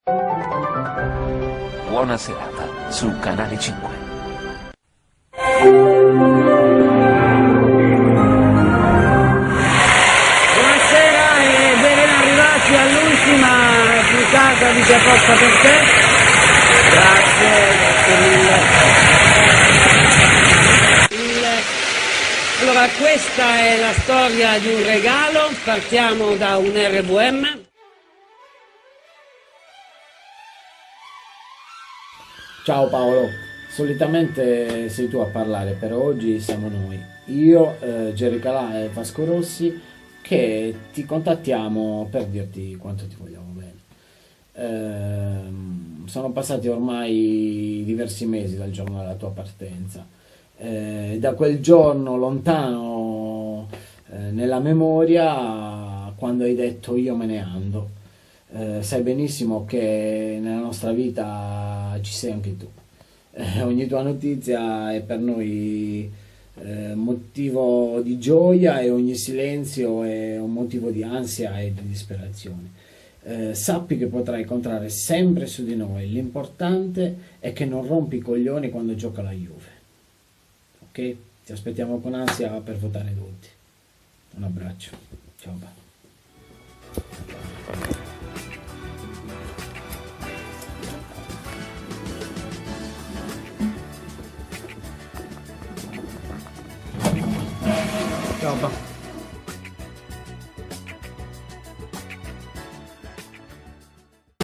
Buona serata su Canale 5. Buonasera e ben arrivati all'ultima puntata di C'è Posta per te. Grazie mille. Allora, questa è la storia di un regalo. Partiamo da un RVM. Ciao Paolo, solitamente sei tu a parlare, però oggi siamo noi, io, Gerry Calà e Vasco Rossi, che ti contattiamo per dirti quanto ti vogliamo bene. Sono passati ormai diversi mesi dal giorno della tua partenza. Da quel giorno lontano nella memoria, quando hai detto io me ne ando. Sai benissimo che nella nostra vita ci sei anche tu. Ogni tua notizia è per noi motivo di gioia, e ogni silenzio è un motivo di ansia e di disperazione. Sappi che potrai contare sempre su di noi, l'importante è che non rompi i coglioni quando gioca la Juve. Ok? Ti aspettiamo con ansia per votare tutti. Un abbraccio. Ciao Paolo. Ciao.